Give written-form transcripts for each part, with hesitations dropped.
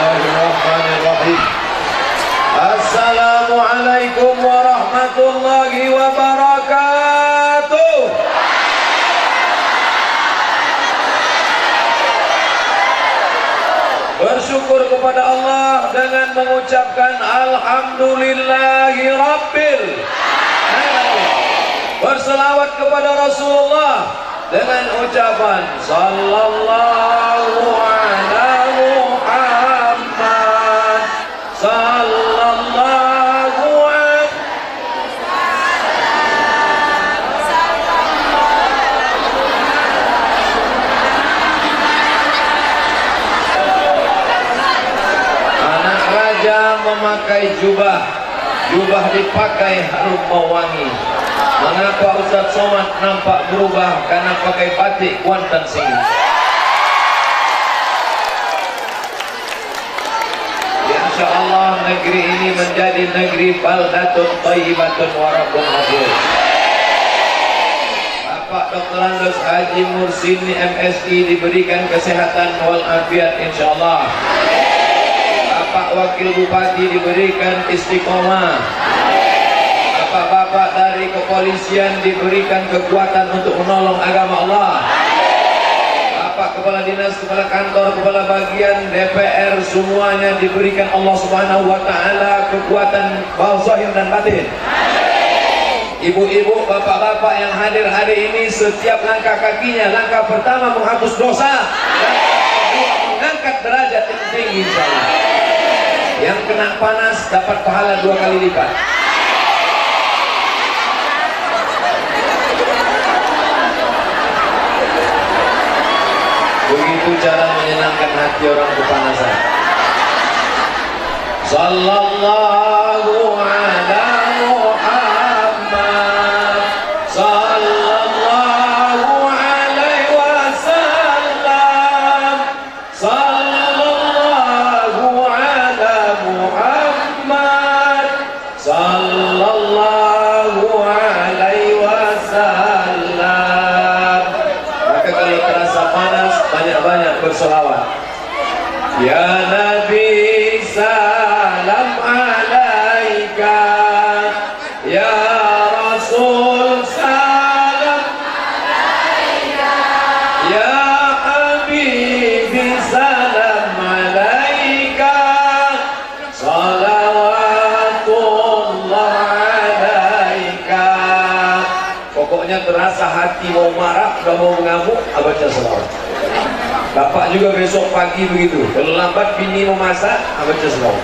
Bismillahirrahmanirrahim. Assalamualaikum warahmatullahi wabarakatuh. Bersyukur kepada Allah dengan mengucapkan Alhamdulillahi Rabbil Alamin. Berselawat kepada Rasulullah dengan ucapan Sallallahu ala Muhammad Sallallahu alaihi Anak raja memakai jubah, jubah dipakai harum mewangi. Mengapa Ustaz Somad nampak berubah? Karena pakai batik Kuantan Singh. InsyaAllah negeri ini menjadi negeri baldatun thayyibatun wa rabbun ghafur. Bapak Dr. Andos Haji Mursini MSI diberikan kesehatan walafiat insyaallah. Bapak Wakil Bupati diberikan istiqomah. Bapak-bapak dari kepolisian diberikan kekuatan untuk menolong agama Allah. Bapak Kepala Dinas, Kepala Kantor, Kepala Bagian, DPR, semuanya diberikan Allah Subhanahu wa Ta'ala kekuatan zahir dan batin. Ibu-ibu, bapak-bapak yang hadir hari ini, setiap langkah kakinya, langkah pertama menghapus dosa, langkah kedua mengangkat derajat yang tinggi insyaallah. Yang kena panas dapat pahala 2 kali lipat. Begitu cara menyenangkan hati orang kepanasan. Sallallahu ala Muhammad Sallallahu alaihi wasallam Sallallahu ala Muhammad Sallallahu alaihi wasallam. Maka kalau terasa panas, banyak-banyak berselawat. Ya Nabi salam alaika, ya Rasul salam alaika, ya Habibi salam alaika, salawatullah alaika. Pokoknya terasa hati mau marah, udah mau mengamuk, baca selawat. Bapak juga besok pagi begitu, terlambat bini memasak, baca selawat.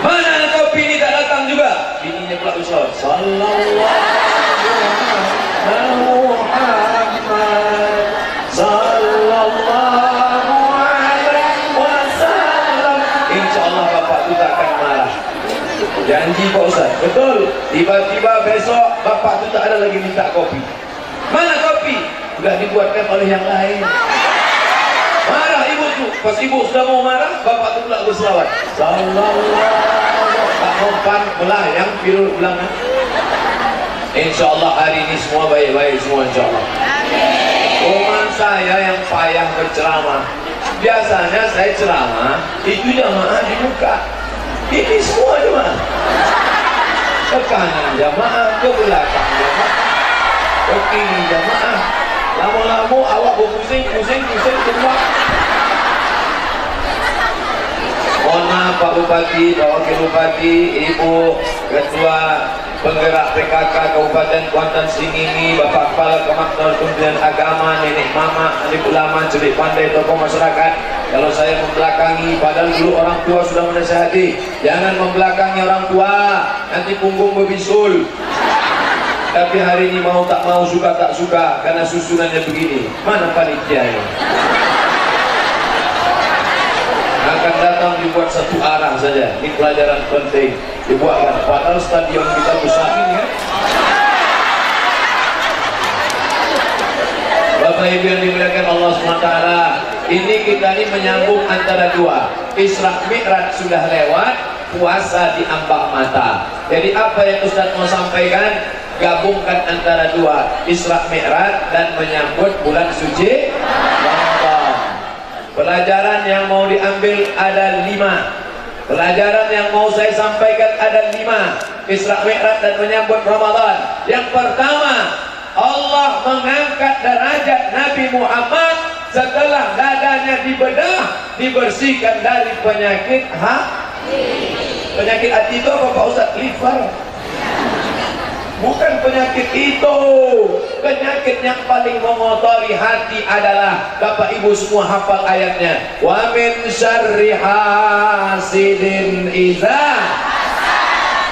Mana engkau bini tak datang juga? Bininya pula berselawat. Sallallahu alaihi Sallallahu alaihi wasallam. InsyaAllah bapak itu tak akan marah. Janji Pak Ustaz. Betul. Tiba-tiba besok bapak itu tak ada lagi minta kopi. Mana kopi? Sudah dibuatkan oleh yang lain. Marah ibu tuh. Pas ibu sudah mau marah, bapak itu pula berselawat. Sallallahu tak mempan melayang biru ulangan. InsyaAllah hari ini semua baik-baik semua insyaAllah. Cuma saya yang payah berceramah. Biasanya saya ceramah itu jamaah di muka. Ini semua jamaah. Ke kanan jamaah, ke belakang jamaah, ke kiri jamaah. Lama-lama awak berpusing semua. Mohon maaf Pak Bupati, Pak Wakil Bupati, Ibu Ketua Penggerak PKK Kabupaten Kuantan Singh ini, Bapak Kepala Kemakmuran Kementerian Agama, Nenek Mama, adik ulama, celik pandai, tokoh masyarakat. Kalau saya membelakangi, padahal dulu orang tua sudah menasihati, jangan membelakangi orang tua, nanti punggung berbisul. Tapi hari ini mau tak mau, suka tak suka, karena susunannya begini. Mana panitianya? Akan datang dibuat satu arah saja. Ini pelajaran penting dibuatkan. Padahal stadion kita besar ini kan. Bapak Ibu yang dimuliakan Allah SWT, ini kita ini menyambung antara dua. Isra Mi'raj sudah lewat, puasa di ambang mata. Jadi apa yang Ustaz mau sampaikan, gabungkan antara dua, Isra Mi'raj dan menyambut bulan suci Ramadan. Pelajaran yang mau diambil ada 5. Pelajaran yang mau saya sampaikan ada 5. Isra Mi'raj dan menyambut Ramadan. Yang pertama, Allah mengangkat derajat Nabi Muhammad setelah dadanya dibedah, dibersihkan dari penyakit hati. Penyakit hati itu apa Pak Ustaz? Liver. Bukan penyakit itu. Penyakit yang paling mengotori hati adalah, Bapak Ibu semua hafal ayatnya, wa min syarri hasidin iza.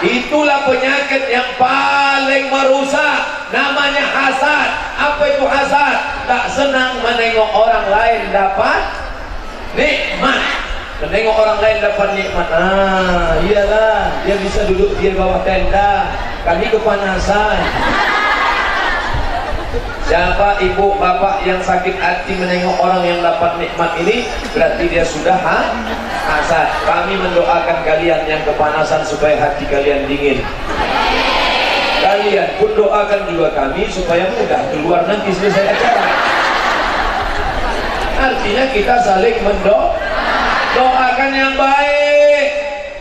Itulah penyakit yang paling merusak, namanya hasad. Apa itu hasad? Tak senang menengok orang lain dapat nikmat. Menengok orang lain dapat nikmat. Iyalah, dia bisa duduk di bawah tenda, kami kepanasan. Siapa ibu bapak yang sakit hati menengok orang yang dapat nikmat ini, berarti dia sudah hasad. Kami mendoakan kalian yang kepanasan supaya hati kalian dingin. Kalian pun doakan juga kami supaya mudah keluar nanti selesai acara. Artinya kita saling doakan yang baik.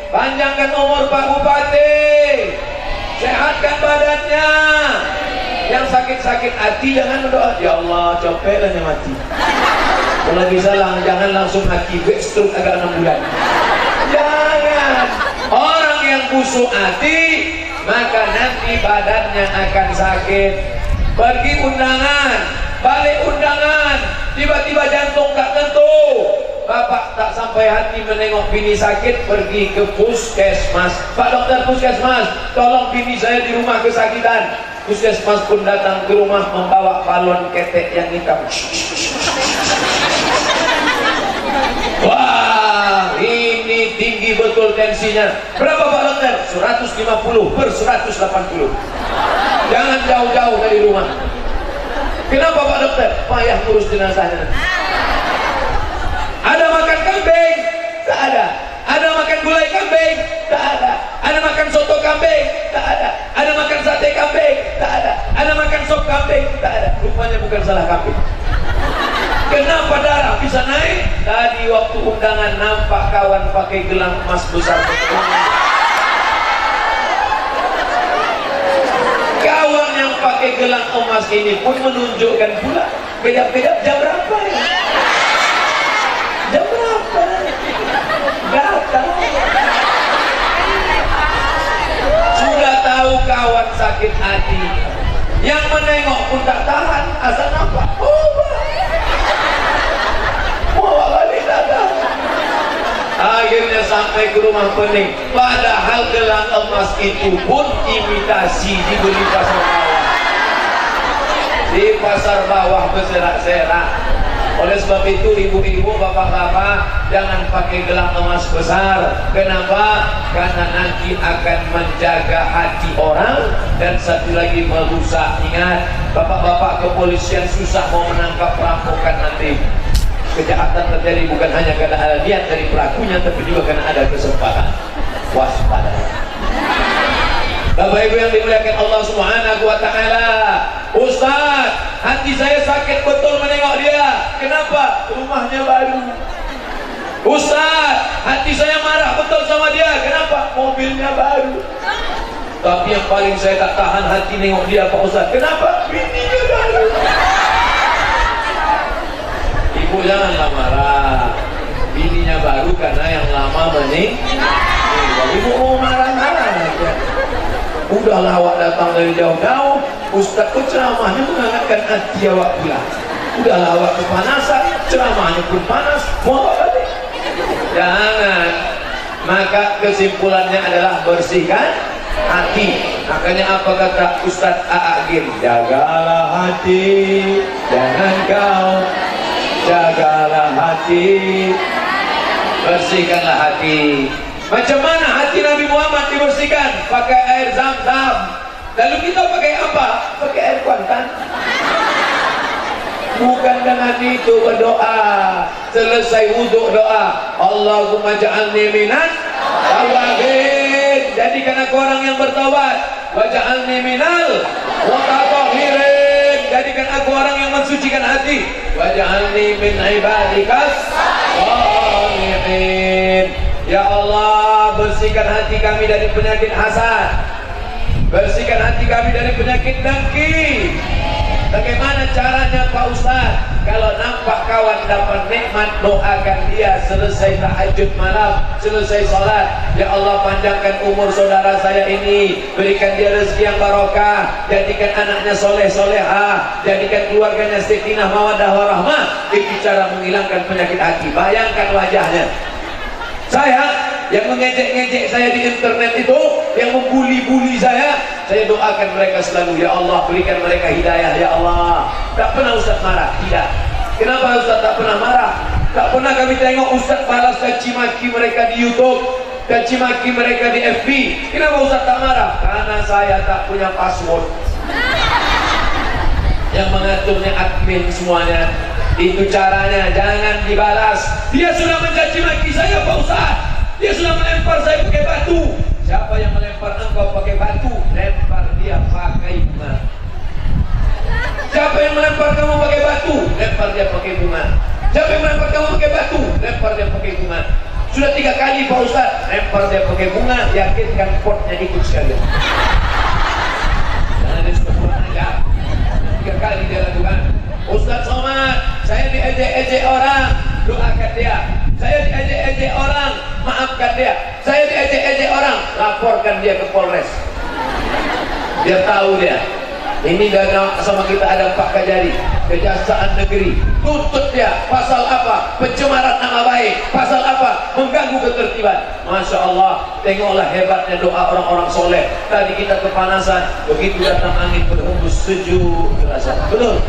Panjangkan umur Pak Bupati, sehatkan badannya. Yang sakit-sakit hati jangan berdoa, ya Allah capeklah yang mati. Kalau bisa jangan langsung mati, stroke agak 6 bulan. Jangan. Orang yang busuk hati, maka nanti badannya akan sakit. Pergi undangan, balik undangan, tiba-tiba jantung tak tentu. Bapak tak sampai hati menengok bini sakit, pergi ke puskesmas. Pak dokter puskesmas, tolong bini saya di rumah kesakitan. Puskesmas pun datang ke rumah membawa balon ketek yang hitam. Wah, ini tinggi betul tensinya. Berapa Pak dokter? 150/180. Jangan jauh-jauh dari rumah. Kenapa Pak dokter? Payah ngurus jenazahnya. Ada makan kambing? Tak ada. Ada makan gulai kambing? Tak ada. Ada makan soto kambing? Tak ada. Ada makan sate kambing? Tak ada. Ada makan sop kambing? Tak ada. Rupanya bukan salah kambing. Kenapa darah bisa naik? Tadi waktu undangan nampak kawan pakai gelang emas besar. Kawan yang pakai gelang emas ini pun menunjukkan pula beda-beda jam berapa ya? Jam berapa? Gak tahu. Sudah tahu kawan sakit hati, yang menengok pun tak tahan. Asal nampak, mau balik datang. Akhirnya sampai ke rumah pening. Padahal gelang emas itu pun imitasi, dibeli pasar bawah. Di pasar bawah berserak-serak. Oleh sebab itu ibu-ibu, bapak-bapak, jangan pakai gelang emas besar. Kenapa? Karena nanti akan menjaga hati orang. Dan satu lagi merusak. Ingat, bapak-bapak kepolisian susah mau menangkap perampokan nanti. Kejahatan terjadi bukan hanya karena ada niat dari pelakunya, tapi juga karena ada kesempatan. Waspada. Bapak Ibu yang dimuliakan Allah Subhanahu wa Ta'ala, Ustaz, hati saya sakit betul menengok dia. Kenapa? Rumahnya baru. Ustaz, hati saya marah betul sama dia. Kenapa? Mobilnya baru. Tapi yang paling saya tak tahan hati nengok dia Pak Ustaz. Kenapa? Bininya baru. Ibu janganlah marah. Bininya baru karena yang lama meninggal. Ibu mau marah-marah. Udahlah awak datang dari jauh-jauh, Ustaz pun ceramahnya mengangkatkan hati awak pula. Udahlah awak kepanasan, ceramahnya pun panas, mau awak balik. Jangan. Maka kesimpulannya adalah bersihkan hati. Makanya apa kata Ustaz A'agim? Jagalah hati, jangan kau. Jagalah hati, bersihkanlah hati. Macam mana hati Nabi Muhammad dibersihkan? Pakai air Zam-Zam. Lalu kita pakai apa? Pakai air kuantan. Bukan dengan itu berdoa. Selesai wuduk doa, Allahumma ja'alni minan tawabin. Jadikan aku orang yang bertaubat. Waja'alni minal mutatahhirin. Jadikan aku orang yang mensucikan hati. Waja'alni min ibadikas Amin. Ya Allah, bersihkan hati kami dari penyakit hasad, bersihkan hati kami dari penyakit dengki. Bagaimana caranya Pak Ustaz? Kalau nampak kawan dapat nikmat, doakan dia selesai tahajud malam, selesai sholat. Ya Allah, panjangkan umur saudara saya ini, berikan dia rezeki yang barokah, jadikan anaknya soleh solehah, jadikan keluarganya sakinah mawaddah warahmah. Itu cara menghilangkan penyakit hati. Bayangkan wajahnya. Saya yang mengejek-ngejek saya di internet itu, yang membuli-buli saya doakan mereka selalu. Ya Allah, berikan mereka hidayah. Ya Allah. Tak pernah Ustaz marah, tidak. Kenapa Ustaz tak pernah marah? Tak pernah kami tengok Ustaz balas caci maki mereka di YouTube, caci maki mereka di FB. Kenapa Ustaz tak marah? Karena saya tak punya password. Yang mengaturnya admin semuanya. Itu caranya, jangan dibalas. Dia sudah mencaci maki saya Pak Ustaz, dia sudah melempar saya pakai batu. Siapa yang melempar engkau pakai batu? Lempar dia pakai bunga. Siapa yang melempar kamu pakai batu? Lempar dia pakai bunga. Siapa yang melempar kamu pakai batu? Lempar dia pakai bunga. Sudah 3 kali Pak Ustaz, lempar dia pakai bunga. Yakinkan potnya ikut sekalian. Jangan dia suka pulang aja. 3 kali dia lakukan. Ustaz Somad, saya diejek-ejek orang, doakan dia. Saya diejek-ejek orang, maafkan dia. Saya diejek-ejek orang, laporkan dia ke Polres. Biar tahu dia. Ini dagang sama kita ada Pak Kajari, Kejaksaan Negeri. Tuntut dia. Pasal apa? Pencemaran nama baik. Pasal apa? Mengganggu ketertiban. Masya Allah, tengoklah hebatnya doa orang-orang soleh. Tadi kita kepanasan, begitu datang angin berhembus sejuk terasa. Betul?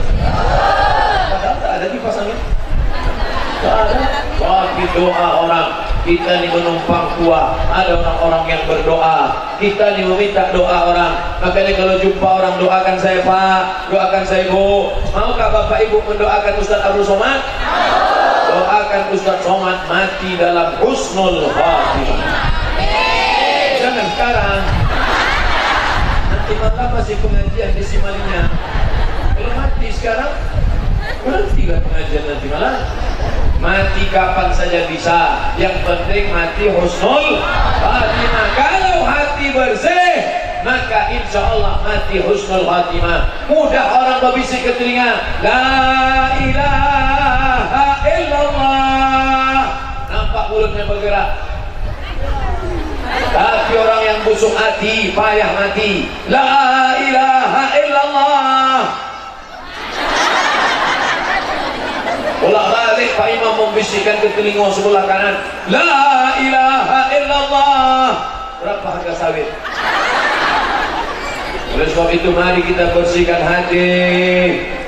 Padahal tak ada kipas angin. Tak ada. Tapi doa orang. Kita ni menumpang kuah. Ada orang-orang yang berdoa. Kita ni meminta doa orang. Makanya kalau jumpa orang, doakan saya Pak, doakan saya Bu. Maukah Bapak Ibu mendoakan Ustaz Abdul Somad? Doakan Ustaz Somad mati dalam husnul khatimah. Jangan sekarang. Nanti malam masih pengajian di Simalinya. Kalau mati sekarang, berhentilah pengajian nanti malam. Mati kapan saja bisa. Yang penting mati husnul khatimah. Kalau hati bersih, maka insya Allah mati husnul khatimah. Mudah orang berbisik ke telinga, la ilaha illallah. Nampak mulutnya bergerak. Tapi orang yang busuk hati, payah mati. La ilaha illallah. Ulang balik Pak Imam membisikkan ke telinga sebelah kanan, la ilaha illallah. Berapa harga sawit? Oleh sebab itu mari kita bersihkan hati.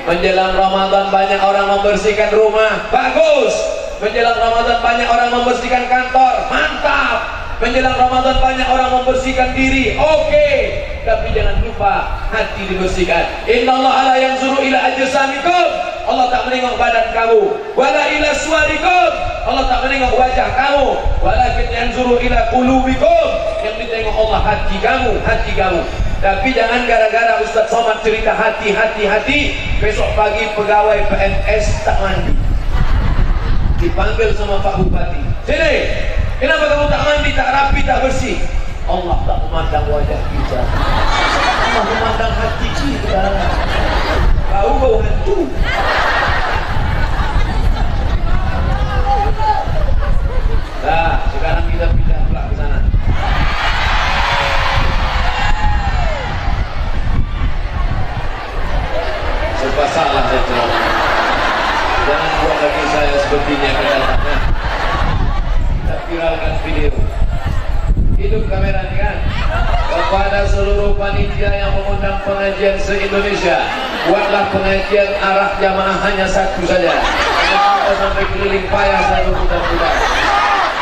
Menjelang Ramadan banyak orang membersihkan rumah, bagus. Menjelang Ramadan banyak orang membersihkan kantor, mantap. Menjelang Ramadan banyak orang membersihkan diri, oke. Tapi jangan lupa hati dibersihkan. Innallaha la yanzuru ila ajsamikum. Allah tak menengok badan kamu. Wala ila suwarikum. Allah tak menengok wajah kamu. Walakin yanzuru ila qulubikum. Yang ditengok Allah hati kamu, hati kamu. Tapi jangan gara-gara Ustaz Somad cerita hati, besok pagi pegawai PNS tak mandi. Dipanggil sama Pak Bupati. Sini. Kenapa kamu tak mandi, tak rapi, tak bersih? Allah tak memandang wajah kita. Allah memandang hati kita. Bau hantu. Nah, sekarang kita pindah pula ke sana. Serba salah saya ceramah. Jangan buat lagi saya sepertinya kedatangannya. Kita viralkan video. Hidup kamera ini kan. Kepada seluruh panitia yang mengundang pengajian se-Indonesia, buatlah pengajian arah jamaah hanya satu saja. Kita sampai keliling payah saya berputar-putar.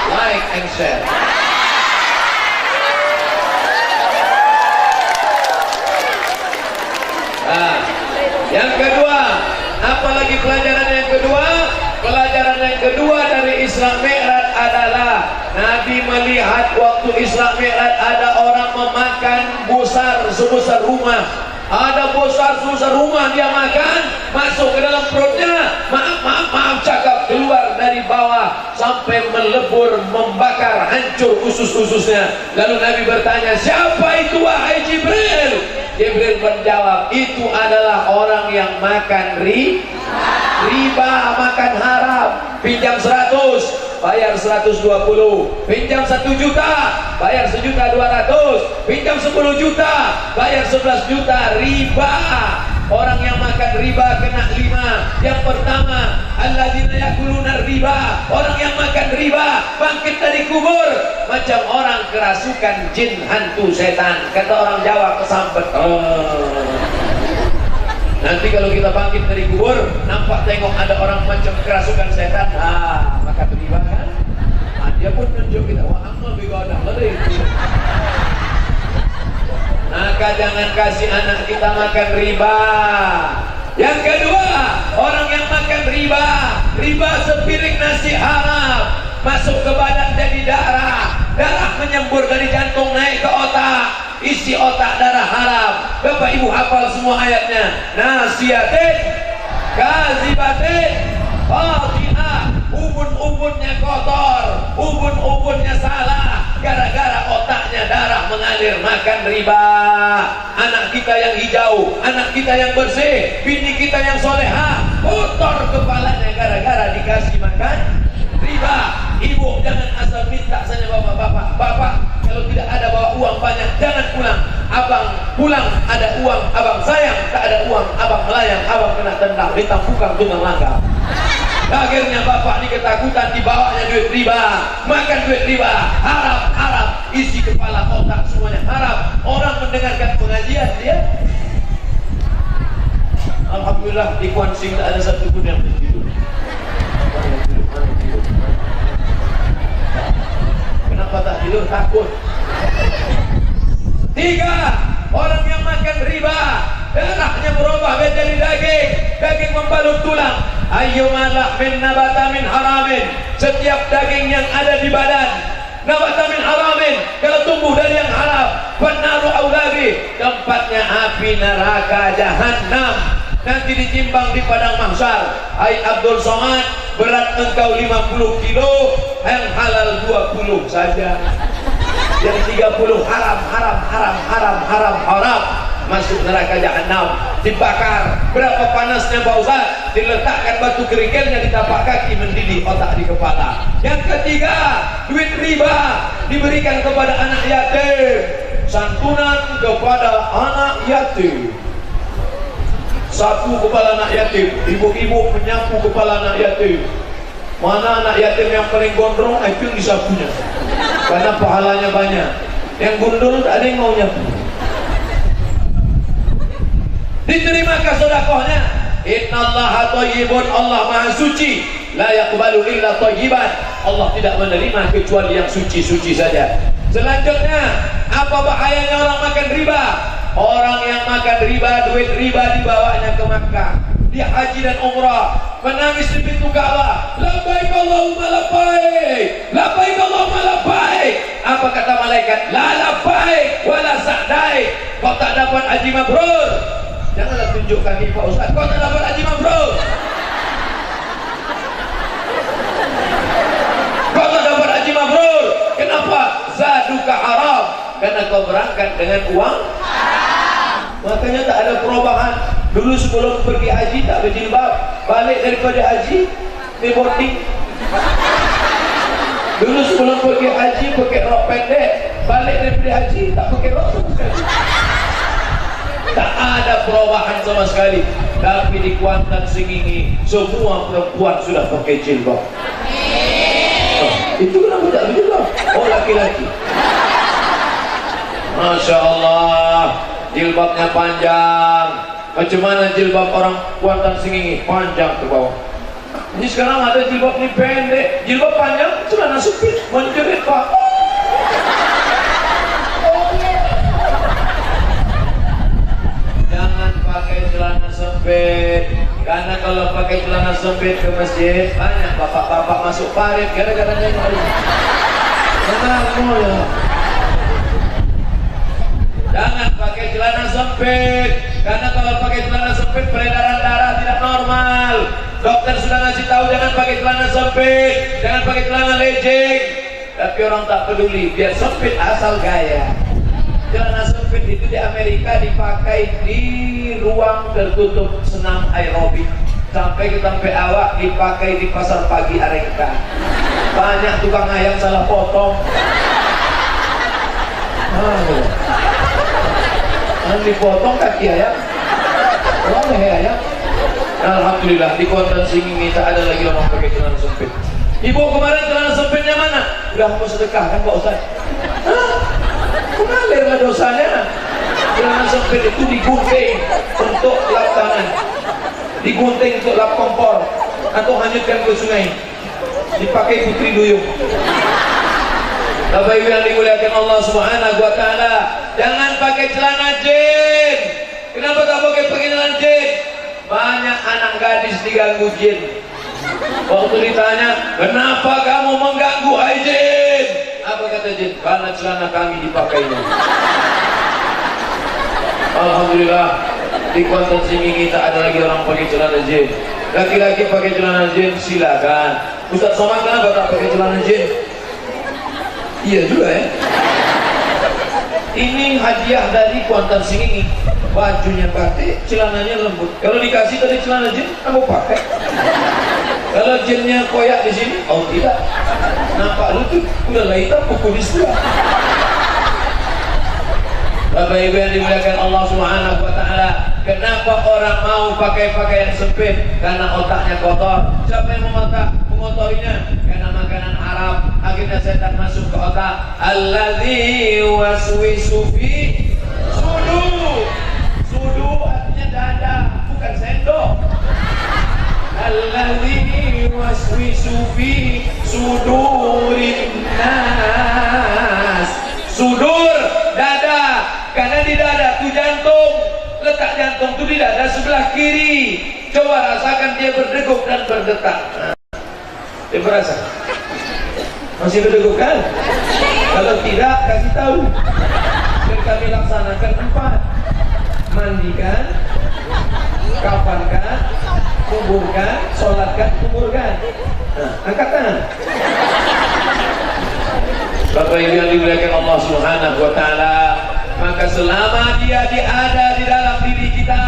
Like and share. Nah, yang kedua, apalagi pelajaran yang kedua? Pelajaran yang kedua dari Isra Mi'raj adalah Nabi melihat waktu Isra Mi'raj ada orang memakan besar sebesar rumah. Ada besar susah rumah dia makan, masuk ke dalam perutnya, maaf cakap, keluar dari bawah sampai melebur, membakar, hancur usus-ususnya. Lalu Nabi bertanya, siapa itu wahai Jibril? Jibril menjawab, itu adalah orang yang makan riba, makan haram. Pinjam 100, bayar 120. Pinjam 1 juta, bayar 1.200.000. Pinjam 10 juta, bayar 11 juta. Riba. Orang yang makan riba kena 5. Yang pertama, alladzina yakuluna riba, orang yang makan riba bangkit dari kubur macam orang kerasukan jin, hantu, setan. Kata orang Jawa, kesambet. Nanti kalau kita bangkit dari kubur, nampak tengok ada orang macam kerasukan setan, makan riba kan? Dia pun tunjuk kita, wah amal bigodah lagi. Maka jangan kasih anak kita makan riba. Yang kedua, orang yang makan riba sepiring nasi haram, masuk ke badan jadi darah menyembur dari jantung naik ke otak, isi otak darah haram. Bapak ibu hafal semua ayatnya. Nasiatin, kazibatin, qati'ah. Ubun-ubunnya kotor, ubun-ubunnya salah, gara-gara otaknya darah mengalir makan riba. Anak kita yang hijau, anak kita yang bersih, bini kita yang soleha, kotor kepalanya gara-gara dikasih makan riba. Ibu jangan asal minta saja bapak-bapak. Bapak kalau tidak ada bawa uang banyak jangan pulang. Abang pulang ada uang, abang sayang. Tak ada uang, abang melayang, abang kena tendang, ditampukan tunggang langgar. Akhirnya bapak ini ketakutan, dibawanya duit riba, makan duit riba, haram, isi kepala otak semuanya haram. Orang mendengarkan pengajian dia, alhamdulillah di Kuan Sing tak ada satu pun yang tidur. Kenapa tak tidur? Takut. 3. Orang yang makan riba, darahnya berubah menjadi daging membalut tulang. Ayyuma lahmin nabata min haramin, setiap daging yang ada di badan nabata min haramin, kalau tumbuh dari yang haram, fannaru aulabi, tempatnya api neraka jahanam. Nanti ditimbang di padang mahsyar. Hai Abdul Somad, berat engkau 50 kilo, yang halal 20 saja, yang 30 haram, masuk neraka jahanam, dibakar. Berapa panasnya Pak Ustaz? Diletakkan batu kerikilnya di tapak kaki, mendidih otak di kepala. Yang ketiga, duit riba diberikan kepada anak yatim, santunan kepada anak yatim. Sapu kepala anak yatim, ibu-ibu menyapu kepala anak yatim. Mana anak yatim yang paling gondrong, itu disapunya, karena pahalanya banyak. Yang gundul tak ada yang mau nyapu. Diterimakah sedekahnya? Innallaha thayyibun, Allah maha suci, la yaqbalu illa thayyiban, Allah tidak menerima kecuali yang suci-suci saja. Selanjutnya, apa bahayanya orang makan riba? Orang yang makan riba, duit riba dibawanya ke Makkah, dia haji dan umrah, menangis di pintu Ka'bah, labbaik Allahumma labbaik, labbaik Allahumma labbaik. Apa kata malaikat? La labbaik wala sa'daik, kau tak dapat haji mabrur. Janganlah tunjuk kaki Pak Ustaz, kau tak dapat haji mabrur. Kau tak dapat haji mabrur. Kenapa? Zaduka haram, karena kau berangkat dengan uang haram. Makanya tak ada perubahan. Dulu sebelum pergi haji tak berjilbab, balik daripada haji di boarding. Dulu sebelum pergi haji pakai rok pendek, balik daripada haji tak pakai rok sama sekali. Tak ada perubahan sama sekali. Tapi di Kuantan Sengingi semua perempuan sudah pakai jilbab. Itu kenapa tak berjilbab? Oh, laki-laki. Masya Allah, jilbabnya panjang. Macam mana jilbab orang Kuantan Sengingi? Panjang ke bawah. Ini sekarang ada jilbab ni pendek, jilbab panjang, celana sempit, menjerit Pak. Jangan pakai celana sempit, karena kalau pakai celana sempit ke masjid, banyak bapak-bapak masuk parit gara-gara nengok ini. Kenapa ya? Jangan pakai celana sempit, Karena kalau pakai celana sempit peredaran darah tidak normal. Dokter sudah ngasih tahu jangan pakai celana sempit, jangan pakai celana legging. Tapi orang tak peduli, biar sempit asal gaya. Celana sempit itu di Amerika dipakai di ruang tertutup senam aerobik. Sampai awak dipakai di pasar pagi Arengka. Banyak tukang ayam salah potong. Dipotong kaki ayam, leher ayam. Alhamdulillah di Kuantan Singing tak ada lagi orang pakai celana sempit. Ibu kemarin celana sempitnya mana? Udah mau sedekah kan Pak Ustaz? Mengalirlah dosanya. Celana sempit itu digunting untuk lap tangan, digunting untuk lap kompor, atau hanyutkan ke sungai, dipakai putri duyung. Bapak Ibu yang dimuliakan Allah Subhanahu wa taala, jangan pakai celana jin. Kenapa tak pakai celana jin? Banyak anak gadis diganggu jin. Waktu ditanya, "Kenapa kamu mengganggu ai jin?" Apa kata jin? Karena celana kami dipakainya. Alhamdulillah di Kuantan Singing tak ada lagi orang pakai celana jin. Laki-laki pakai celana jin silakan. Ustaz Somad kenapa tak pakai celana jin? Iya juga ya. Ini hadiah dari Kuantan Singing. Bajunya batik, celananya lembut. Kalau dikasih tadi celana jin, kamu pakai. Kalau jinnya koyak di sini, oh tidak. Nampak lutut, udah lah hitam kukulis juga. Bapak Ibu yang dimuliakan Allah Subhanahu wa taala, kenapa orang mau pakai pakaian sempit? Karena otaknya kotor. Siapa yang mengotorinya? Karena makanan Arab. Akhirnya setan masuk ke otak. Alladzi waswisu fi sudur. Sudur artinya dada, bukan sendok. Alladzi waswisu fi sudurin nas. Sudur dada. Karena di dada itu jantung, letak jantung itu di dada sebelah kiri. Coba rasakan dia berdegup dan berdetak. Dia berasa? Masih berdegup kan? Kalau tidak, kasih tahu. Dan kami laksanakan 4. Mandikan, kafankan, kuburkan, sholatkan, kuburkan. Nah, angkat tangan. Bapak Ibu yang dimuliakan Allah Subhanahu wa taala, maka selama dia ada di dalam diri kita,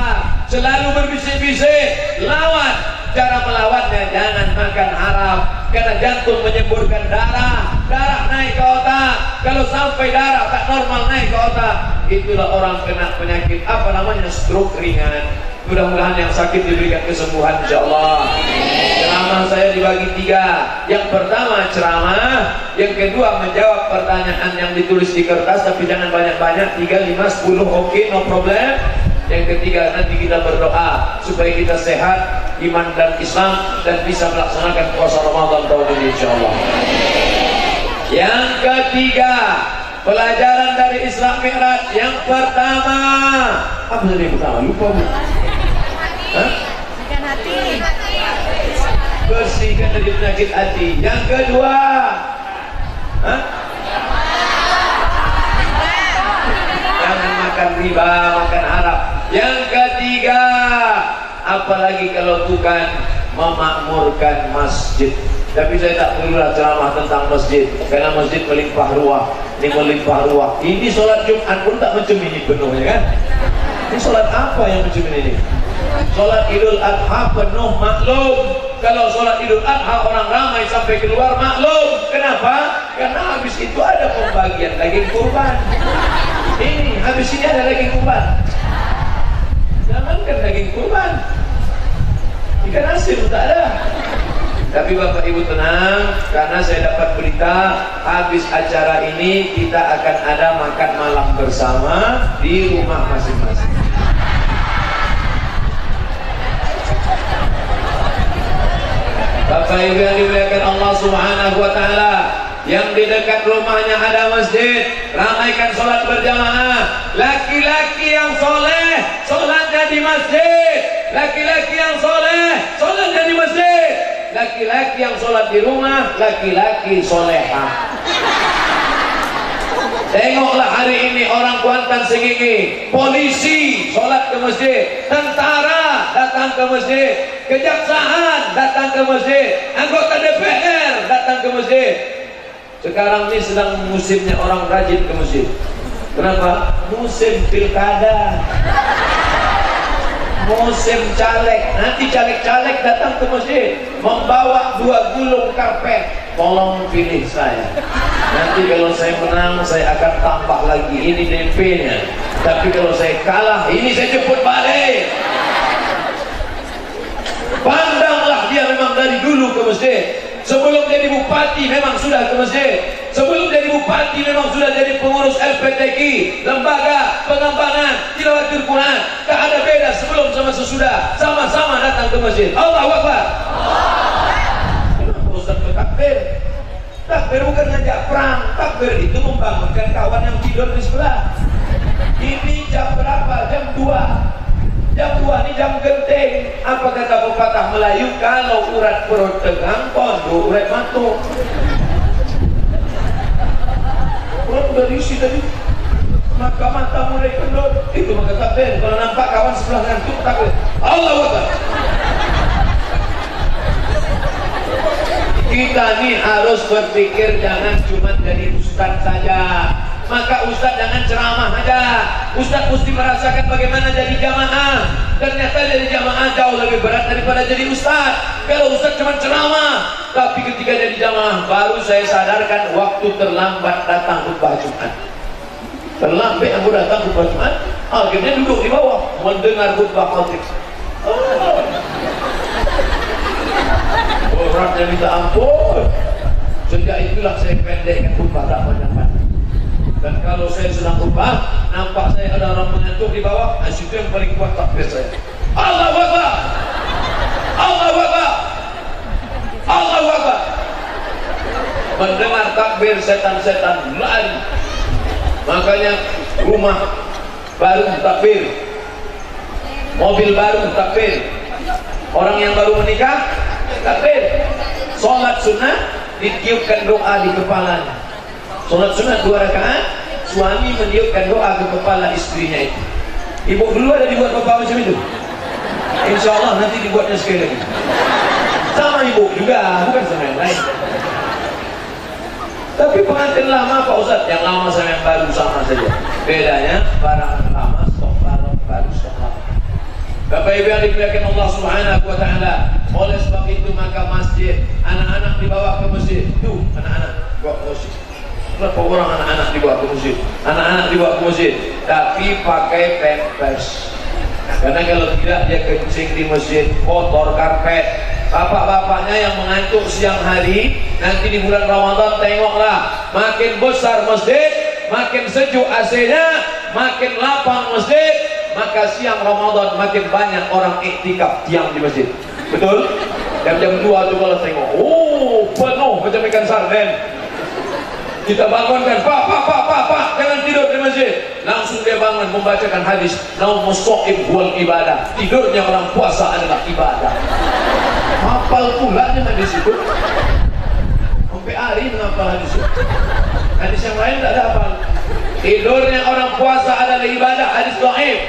selalu berbisik-bisik, lawan. Cara melawannya jangan makan haram, karena jantung menyemburkan darah, darah naik ke otak. Kalau sampai darah tak normal naik ke otak, itulah orang kena penyakit apa namanya stroke ringan. Mudah-mudahan yang sakit diberikan kesembuhan insyaallah. Ceramah saya dibagi 3. Yang pertama ceramah, yang kedua menjawab pertanyaan yang ditulis di kertas, tapi jangan banyak-banyak, 3, 5, 10, oke, no problem. Yang ketiga nanti kita berdoa supaya kita sehat iman dan Islam dan bisa melaksanakan puasa Ramadan tahun ini insyaallah. Yang ketiga, pelajaran dari Isra Mi'raj. Yang pertama, apa tadi yang pertama? Lupa Bu. Hah? Bersihkan dari penyakit hati. Yang kedua, hah? Jangan makan riba, makan haram. Yang ketiga, apalagi kalau bukan memakmurkan masjid. Tapi saya tak perlulah ceramah tentang masjid, karena masjid melimpah ruah. Ini melimpah ruah. Ini sholat Jumat pun tak macam ini penuhnya kan? Ini sholat apa yang macam ini? Sholat Idul Adha penuh maklum. Kalau sholat Idul Adha orang ramai sampai keluar maklum. Kenapa? Karena habis itu ada pembagian daging kurban. Ini habis ini ada daging kurban. Jangankan daging kurban, ikan asin tak ada. Tapi Bapak Ibu tenang, karena saya dapat berita habis acara ini kita akan ada makan malam bersama di rumah masing-masing. Bapak Ibu yang dimuliakan Allah Subhanahu wa taala, yang di dekat rumahnya ada masjid, ramaikan sholat berjamaah. Laki-laki yang soleh, sholatnya di masjid. Laki-laki yang soleh, sholatnya di masjid. Laki-laki yang sholat di rumah, laki-laki solehah. Tengoklah hari ini orang Kuantan Sengingi, polisi sholat ke masjid, tentara datang ke masjid, kejaksaan datang ke masjid, anggota DPR datang ke masjid. Sekarang ini sedang musimnya orang rajin ke masjid. Kenapa? Musim pilkada, musim caleg. Nanti caleg-caleg datang ke masjid membawa 2 gulung karpet. Tolong pilih saya. Nanti kalau saya menang, saya akan tambah lagi. Ini DP-nya. Tapi kalau saya kalah, ini saya jemput balik. Pandanglah dia memang dari dulu ke masjid. Sebelum jadi bupati memang sudah ke masjid. Sebelum jadi bupati memang sudah jadi pengurus LPTQ, lembaga pengembangan tilawatul Quran. Tak ada beda sebelum sama sesudah. Sama-sama datang ke masjid. Allahu Akbar. Kenapa Ustaz bertakbir? Takbir bukan ngajak perang. Takbir itu membangunkan kawan yang tidur di sebelah. Ini jam berapa? Jam 2. Jam 2 ini jam genting. Apa kata pepatah Melayu? Kalau urat perut tegang, pondok urat matu. Urat udah diisi tadi, maka mata mulai kendor. Itu maka takbir. Kalau nampak kawan sebelah ngantuk, takbir. Allahu Akbar. Kita nih harus berpikir, jangan cuma jadi ustaz saja. Maka ustaz jangan ceramah aja. Ustaz mesti merasakan bagaimana jadi jamaah. Ternyata jadi jamaah jauh lebih berat daripada jadi ustaz. Kalau ustaz cuma ceramah, tapi ketika jadi jamaah baru saya sadarkan waktu terlambat datang khutbah Jumat. Terlambat aku datang khutbah Jumat, akhirnya duduk di bawah mendengar khutbah khatib. Beratnya minta ampun. Sejak itulah saya pendekkan khutbah tak banyak-banyak. Dan kalau saya sedang khutbah, nampak saya ada orang mengantuk di bawah, itu yang paling kuat takbir saya. Allahu Akbar. Allahu Akbar. Allahu Akbar. Mendengar takbir setan-setan lari. Makanya rumah baru takbir, mobil baru takbir, orang yang baru menikah takbir, sholat sunnah ditiupkan doa di kepalanya. Sholat sunat 2 rakaat, suami meniupkan doa ke kepala istrinya itu. Ibu dulu ada dibuat bapak macam itu? Insya Allah nanti dibuatnya sekali lagi. Sama ibu juga, bukan sama yang lain. Tapi pengantin lama Pak Ustaz, yang lama sama yang baru sama saja. Bedanya barang lama stok barang baru stok lama. Bapak Ibu yang dimuliakan Allah Subhanahu wa taala, oleh sebab itu maka masjid, anak-anak dibawa ke masjid. Tuh, anak-anak bawa ke masjid. Berapa orang anak-anak dibawa ke masjid? Anak-anak dibawa ke masjid, tapi pakai pampers. Karena kalau tidak dia kencing di masjid, kotor karpet. Bapak-bapaknya yang mengantuk siang hari, nanti di bulan Ramadan tengoklah, makin besar masjid, makin sejuk AC-nya, makin lapang masjid, maka siang Ramadan makin banyak orang iktikaf diam di masjid. Betul? Jam-jam 2 tu kalau tengok, oh penuh macam ikan sarden. Kita bangunkan, pak, jangan tidur di masjid. Langsung dia bangun membacakan hadis, naumus shaim huwal ibadah. Tidurnya orang puasa adalah ibadah. Hafal pula nya hadis itu. Sampai hari menghafal hadis itu. Hadis yang lain tak ada hafal. Tidurnya orang puasa adalah ibadah, hadis dhaif.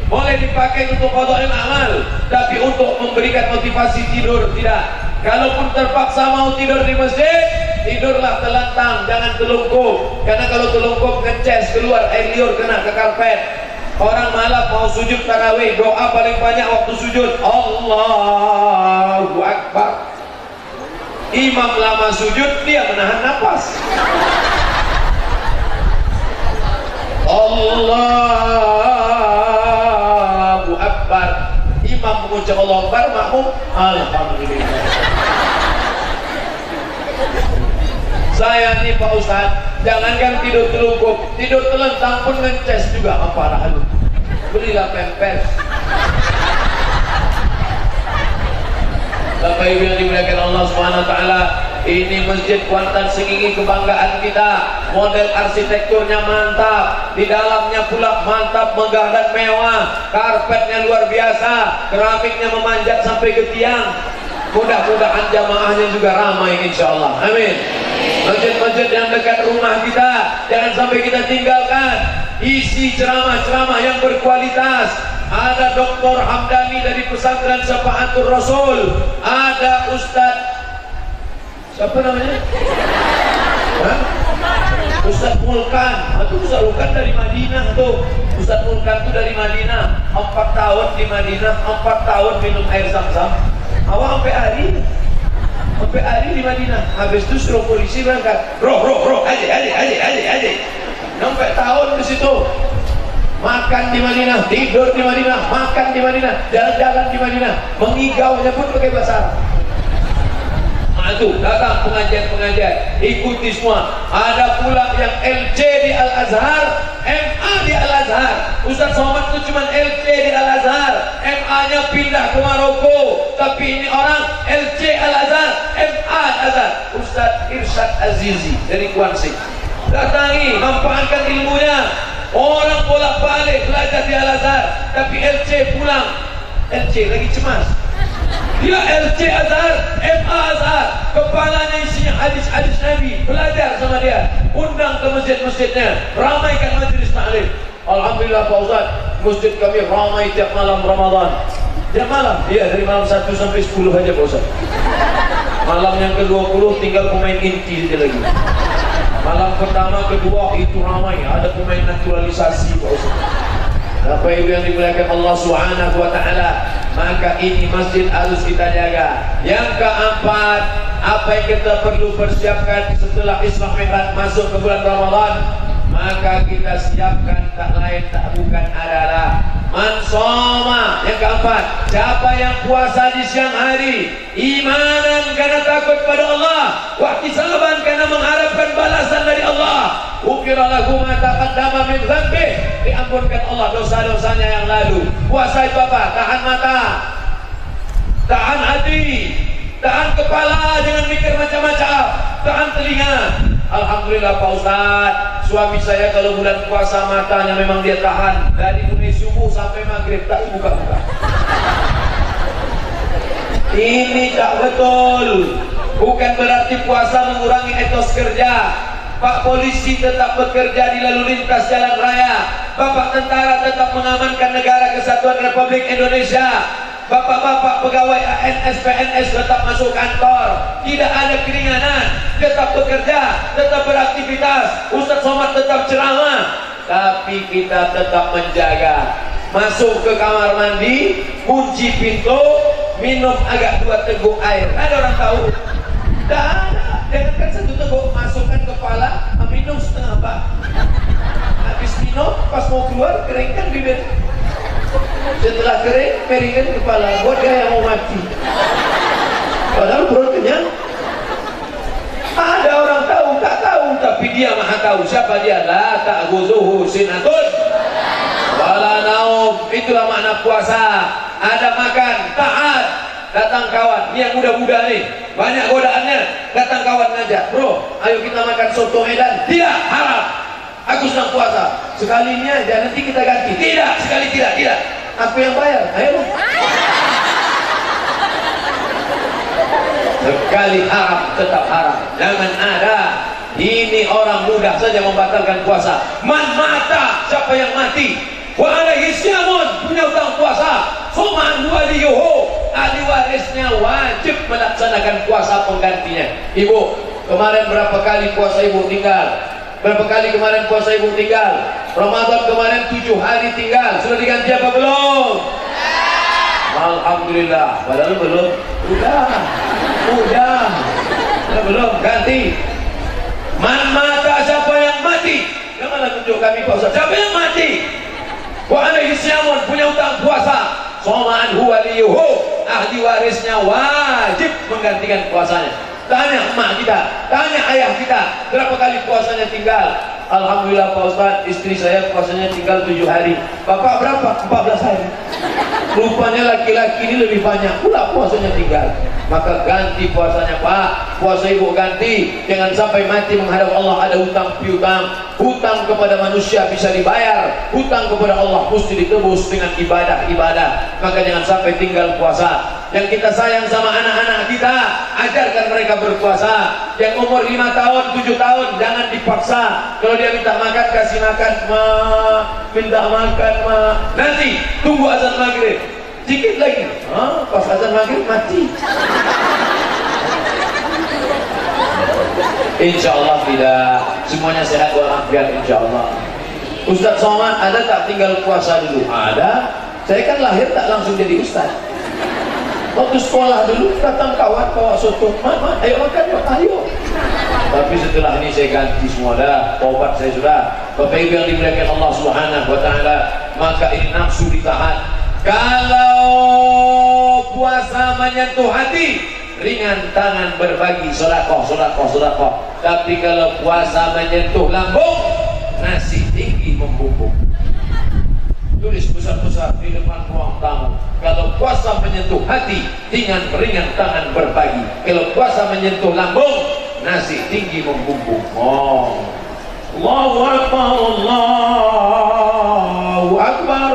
Boleh dipakai untuk qada'il amal, tapi untuk memberikan motivasi tidur tidak. Kalaupun terpaksa mau tidur di masjid, tidurlah telentang, jangan telungkup. Karena kalau telungkup ngeces keluar air liur kena ke karpet. Orang malam mau sujud tarawih, doa paling banyak waktu sujud Allahu Akbar. Imam lama sujud, dia menahan nafas. Allahu Akbar. Imam mengucap Allahu Akbar, makmum alhamdulillah. Saya nih Pak Ustaz, jangankan tidur telungkup, tidur telentang pun ngeces juga apa rahalu. Belilah pampers. Bapak Ibu yang dimuliakan Allah Subhanahu wa taala, ini Masjid Kuantan Sengingi kebanggaan kita. Model arsitekturnya mantap, di dalamnya pula mantap, megah dan mewah. Karpetnya luar biasa, keramiknya memanjat sampai ke tiang. Mudah-mudahan jamaahnya juga ramai insyaallah. Amin. Masjid-masjid yang dekat rumah kita jangan sampai kita tinggalkan. Isi ceramah-ceramah yang berkualitas. Ada Dr. Hamdani dari pesantren Syafaatul Rasul, ada Ustaz siapa namanya? Ustaz Mulkan. Itu Ustaz Mulkan dari Madinah tuh. Ustaz Mulkan tuh dari Madinah. 4 tahun di Madinah, 4 tahun minum air Zam-Zam. Awal sampai hari di Madinah. Habis itu suruh polisi berangkat. Roh, adik. Sampai tahun di situ. Makan di Madinah, tidur di Madinah, makan di Madinah, jalan-jalan di Madinah, mengigaunya pun pakai bahasa Arab. Nah itu, datang pengajian, ikuti semua. Ada pula yang LC di Al-Azhar, MA di Al-Azhar. Ustaz Somad itu cuma LC di Al-Azhar, MA-nya pindah ke Maroko. Tapi ini orang LC Al-Azhar, MA Al-Azhar. Ustaz Irsyad Azizi dari Kuansing. Datangi, manfaatkan ilmunya. Orang bolak-balik belajar di Al-Azhar, tapi LC pulang. LC lagi cemas. Dia LC Azhar, MA Azhar, kepalanya isinya hadis-hadis Nabi. Belajar sama dia, undang ke masjid-masjidnya, ramaikan majelis ta'lim. Alhamdulillah Pak Ustaz, masjid kami ramai tiap malam Ramadan. Tiap malam? Iya, dari malam 1 sampai 10 aja Pak Ustaz. Malam yang ke-20 tinggal pemain inti saja lagi. Malam pertama, kedua itu ramai, ada pemain naturalisasi Pak Ustaz. Bapak Ibu yang dimuliakan Allah Subhanahu wa taala, maka ini masjid harus kita jaga. Yang keempat, apa yang kita perlu persiapkan setelah Isra Mi'raj masuk ke bulan Ramadan, maka kita siapkan tak lain tak bukan adalah mansoma. Yang keempat, siapa yang puasa di siang hari imanan karena takut pada Allah, wahtisaban karena mengharapkan balasan dari Allah, ukira lahu ma taqaddama min dzambi, diampunkan Allah dosa-dosanya yang lalu. Puasa itu apa? Tahan mata, tahan hati, tahan kepala, jangan mikir macam-macam, tahan telinga. Alhamdulillah Pak Ustaz, suami saya kalau bulan puasa matanya memang dia tahan dari mulai subuh sampai maghrib tak buka-buka. Ini tak betul. Bukan berarti puasa mengurangi etos kerja. Pak polisi tetap bekerja di lalu lintas jalan raya. Bapak tentara tetap mengamankan negara kesatuan Republik Indonesia. Bapak-bapak pegawai ANS, PNS tetap masuk kantor. Tidak ada keringanan. Tetap bekerja, tetap beraktivitas. Ustaz Somad tetap ceramah. Tapi kita tetap menjaga. Masuk ke kamar mandi, kunci pintu, minum agak 2 teguk air. Ada orang tahu? Tidak ada. Jangankan 1 teguk, masukkan kepala, minum setengah Pak. Habis minum, pas mau keluar, keringkan bibir. Setelah kering, keringkan kepala. Buat dia yang mau mati. Padahal perut kenyang. Ada orang tahu, tak tahu, tapi dia maha tahu. Siapa dia? La ta'khuzuhu sinatun wala naum. Itulah makna puasa. Ada makan, taat. Datang kawan, ini yang muda-muda nih, banyak godaannya. Datang kawan ngajak, bro, ayo kita makan soto Medan. Tidak, haram. Aku sedang puasa. Sekalinya aja, nanti kita ganti. Tidak, sekali tidak. Aku yang bayar, ayo. Sekali haram, tetap haram. Jangan ada. Ini orang mudah saja membatalkan puasa. Man mata, siapa yang mati, wa alaihi syamun, punya utang puasa, faman waliyuhu, ahli warisnya wajib melaksanakan puasa penggantinya. Ibu, kemarin berapa kali puasa ibu tinggal? Berapa kali kemarin puasa ibu tinggal? Ramadan kemarin 7 hari tinggal. Sudah diganti apa belum? Alhamdulillah. Padahal belum. Udah. Belum ganti. Man mata, siapa yang mati? Janganlah tunjuk kami puasa. Siapa yang mati? Wa alaihi syamun, punya utang puasa. Soman huwa liyuhu, ahli warisnya wajib menggantikan puasanya. Tanya emak kita, tanya ayah kita, berapa kali puasanya tinggal? Alhamdulillah Pak Ustaz, istri saya puasanya tinggal 7 hari. Bapak berapa? 14 hari. Rupanya laki-laki ini lebih banyak pula puasanya tinggal. maka ganti puasanya Pak, puasa ibu ganti, jangan sampai mati menghadap Allah ada hutang piutang. Hutang kepada manusia bisa dibayar, hutang kepada Allah mesti ditebus dengan ibadah-ibadah. Maka jangan sampai tinggal puasa. Yang kita sayang sama anak-anak kita, ajarkan mereka berpuasa. Yang umur 5 tahun, 7 tahun, jangan dipaksa. Kalau dia minta makan, kasih makan, ma. Minta makan, ma. Nanti tunggu azan maghrib, dikit lagi, pas azan maghrib mati. Insya Allah tidak, semuanya sehat walafiat insya Allah. Ustaz Somad ada tak tinggal puasa dulu? Ada. Saya kan lahir tak langsung jadi ustaz. Waktu sekolah dulu datang kawan bawa soto, mama ayo makan yuk, ayo. Tapi setelah ini saya ganti semua dah, tobat saya sudah. Bapak Ibu yang dimuliakan Allah Subhanahu wa taala, maka ini nafsu ditahan. Kalau puasa menyentuh hati, ringan tangan berbagi, sedekah. Tapi kalau puasa menyentuh lambung, nasi tinggi membumbung. Tulis besar-besar di depan ruang tamu. Kalau puasa menyentuh hati, ringan tangan berbagi. Kalau puasa menyentuh lambung, nasi tinggi membumbung. Oh, Allahu Akbar, Allahu Akbar.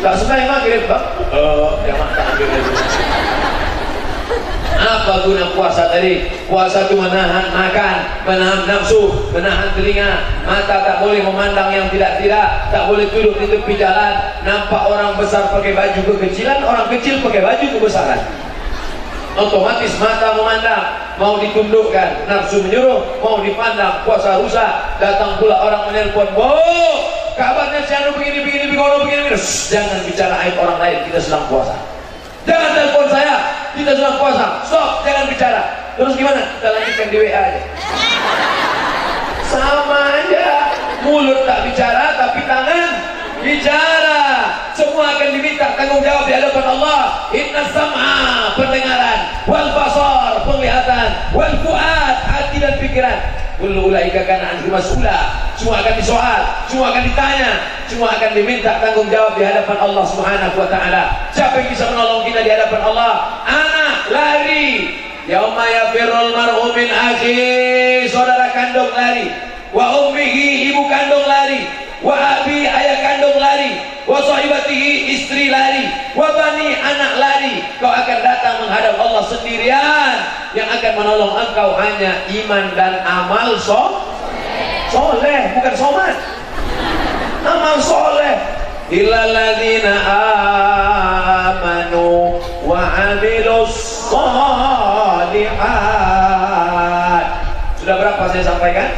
Tak sembahyang maghrib, Bang? Jangan tak ambil lagi. Apa guna puasa tadi? Puasa itu menahan makan, menahan nafsu, menahan telinga, mata tak boleh memandang yang tidak-tidak, tak boleh duduk di tepi jalan, nampak orang besar pakai baju kekecilan, orang kecil pakai baju kebesaran. Otomatis mata memandang, mau ditundukkan, nafsu menyuruh, mau dipandang, puasa rusak. Datang pula orang menelpon, kabarnya si anu begini, begini. Jangan bicara aib orang lain, kita sedang puasa. Jangan telepon saya, kita sedang puasa. Stop, jangan bicara. Terus gimana? Kita lanjutkan di WA aja. Sama aja. Mulut tak bicara, tapi tangan bicara. Semua akan diminta tanggung jawab di hadapan Allah. Inna sam'a, pendengaran, wal basar, penglihatan, wal fuad, hati dan pikiran. Kullu ulaika kana anhu mas'ula. Semua akan disoal, semua akan ditanya, semua akan diminta tanggung jawab di hadapan Allah Subhanahu wa taala. Siapa yang bisa menolong kita di hadapan Allah? Anak lari. Yauma yafirrul mar'u min akhi, saudara kandung lari. Wa ummihi, ibu kandung lari. Wa abi, ayah kandung lari. Wa sahibatihi, istri lari. Wa bani, anak lari. Kau akan datang menghadap Allah sendirian. Yang akan menolong engkau hanya iman dan amal soleh, bukan somat. Amal soleh. Illal ladzina amanu wa 'amilus shalihat. Sudah berapa saya sampaikan?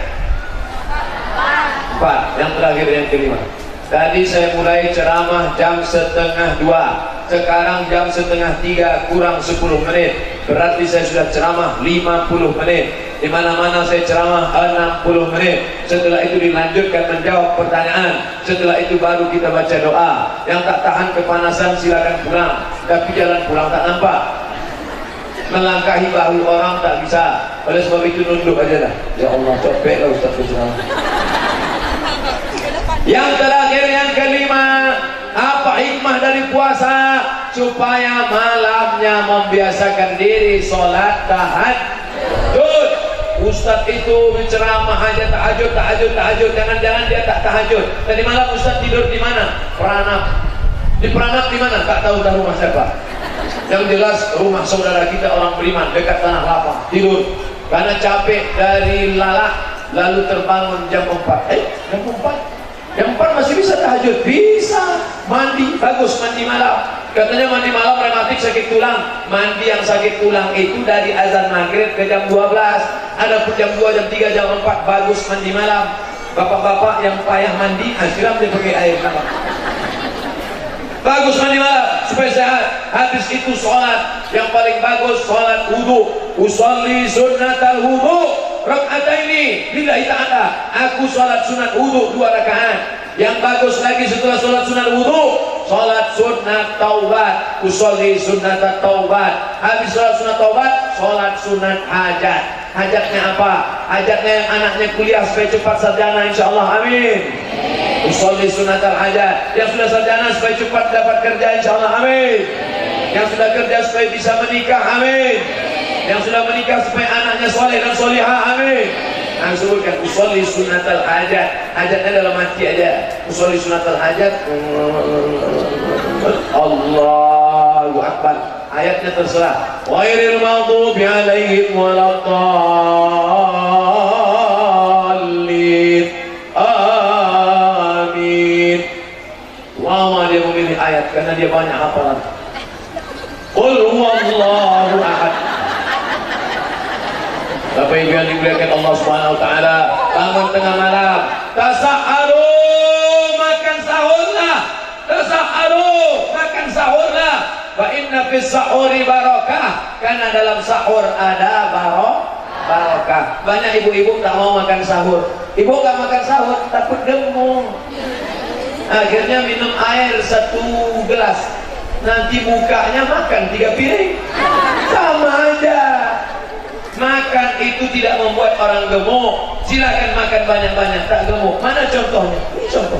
4. Yang terakhir yang kelima. Tadi saya mulai ceramah jam 1:30. Sekarang jam 2:30 kurang 10 menit. Berarti saya sudah ceramah 50 menit. Di mana-mana saya ceramah 60 menit. Setelah itu dilanjutkan menjawab pertanyaan. Setelah itu baru kita baca doa. Yang tak tahan kepanasan silakan pulang. Tapi jalan pulang tak nampak. Melangkahi bahu orang tak bisa. Oleh sebab itu nunduk aja dah. Ya Allah, capek lah Ustaz berceramah. Yang terakhir yang kelima, apa hikmah dari puasa? Supaya malamnya membiasakan diri sholat tahajud. Ustaz itu berceramah aja tahajud. Jangan-jangan dia tak tahajud. Tadi malam Ustaz tidur di mana? Peranap. Di Peranap di mana? Tak tahu dah rumah siapa. Yang jelas rumah saudara kita orang beriman dekat Tanah Lapang. Tidur karena capek dari Lalak, lalu terbangun jam 4. Jam 4? Yang 4 masih bisa tahajud? Bisa. Mandi, bagus mandi malam. Katanya mandi malam rematik sakit tulang. Mandi yang sakit tulang itu dari azan maghrib ke jam 12. Ada pun jam 2, jam 3, jam 4 bagus mandi malam. Bapak-bapak yang payah mandi, siram dia pakai air kenapa? Bagus mandi malam supaya sehat. Habis itu sholat yang paling bagus, sholat wudu. Usolli sunnatal wudu raka'ataini lillahi ta'ala. Aku sholat sunat wudu 2 rakaat. Yang bagus lagi setelah sholat sunat wudu, sholat sunat taubat. Usolli sunat taubat. Habis sholat sunat taubat, sholat sunat hajat. Hajatnya apa? Hajatnya yang anaknya kuliah supaya cepat sarjana insyaallah, amin. Usolli sunatal hajat. Yang sudah sarjana supaya cepat dapat kerja insyaallah, amin. Yang sudah kerja supaya bisa menikah, amin. Yang sudah menikah supaya anaknya soleh dan solihah, amin. Nah, sebutkan usolli sunatal hajat. Hajatnya dalam hati aja. Usolli sunatal hajat. Allahu Akbar. Ayatnya terserah. Ghairil maghdubi alaihim waladdallin. Amin. Lama dia memilih ayat karena dia banyak hafalan. Qul huwallahu ahad. Bapak Ibu yang dimuliakan Allah Subhanahu wa taala, bangun tengah malam, tasaharu, makan sahurlah. Tasaharu, makan sahurlah. Fa inna fis sahuri barakah, karena dalam sahur ada barakah. Banyak ibu-ibu tak mau makan sahur. Ibu tak makan sahur takut gemuk. Akhirnya minum air 1 gelas. Nanti bukanya makan 3 piring. Sama aja. Makan itu tidak membuat orang gemuk. Silakan makan banyak-banyak, tak gemuk. Mana contohnya? Ini contoh.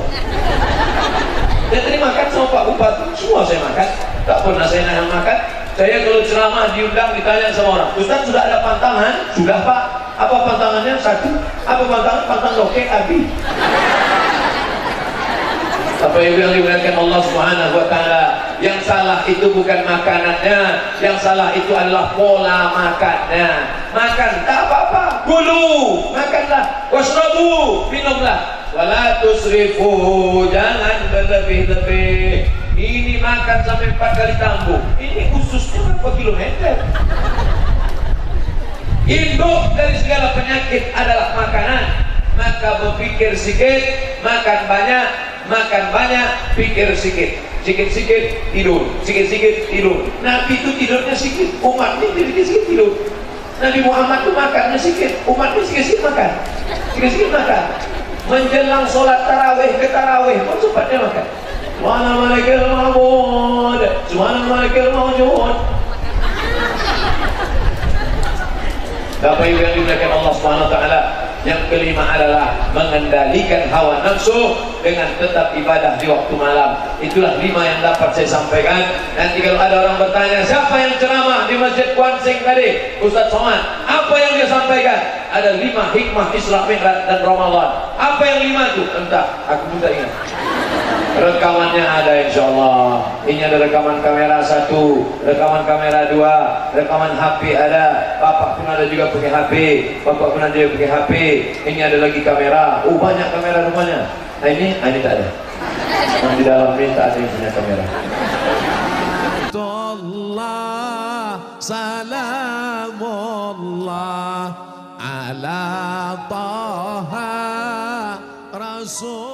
Dan tadi makan sama Pak Bupati, semua saya makan. Tak pernah saya nahan makan. Saya kalau ceramah diundang ditanya sama orang, Ustaz sudah ada pantangan? Sudah Pak. Apa pantangannya? 1. Apa pantangan? Pantang dokek Abi. Apa yang dimuliakan Allah Subhanahu wa taala, yang salah itu bukan makanannya, yang salah itu adalah pola makannya. Makan tak apa-apa, kulu, makanlah, wasrabu, minumlah, wala tusrifu, jangan berlebih-lebih. Ini makan sampai 4 kali tambung. Ini ususnya berapa kilometer? Induk dari segala penyakit adalah makanan. Maka berpikir sedikit, makan banyak. Makan banyak, pikir sedikit. Sikit-sikit tidur, sikit-sikit tidur. Nabi itu tidurnya sedikit, umatnya sedikit-sedikit tidur. Nabi Muhammad itu makannya sedikit, umatnya sikit-sikit makan. Sikit-sikit makan. Menjelang sholat tarawih ke tarawih pun sempatnya makan. Subhana malikil ma'bud, subhana malikil mawjud. Bapak Ibu yang dimuliakan Allah Subhanahu wa taala, yang kelima adalah mengendalikan hawa nafsu dengan tetap ibadah di waktu malam. Itulah 5 yang dapat saya sampaikan. Nanti kalau ada orang bertanya, siapa yang ceramah di Masjid Kuansing tadi? Ustaz Somad. Apa yang dia sampaikan? Ada 5 hikmah Isra Mi'raj dan Ramadan. Apa yang 5 itu? Entah, aku minta ingat. Rekamannya ada insyaallah. Ini ada rekaman kamera 1, rekaman kamera 2, rekaman HP ada. Bapak pun ada juga pakai HP, bapak pun ada juga pakai HP. Ini ada lagi kamera. Oh, banyak kamera rumahnya. Nah ini tak ada. Yang di dalam ini tak ada yang punya kamera. Salamullah ala Taha Rasul.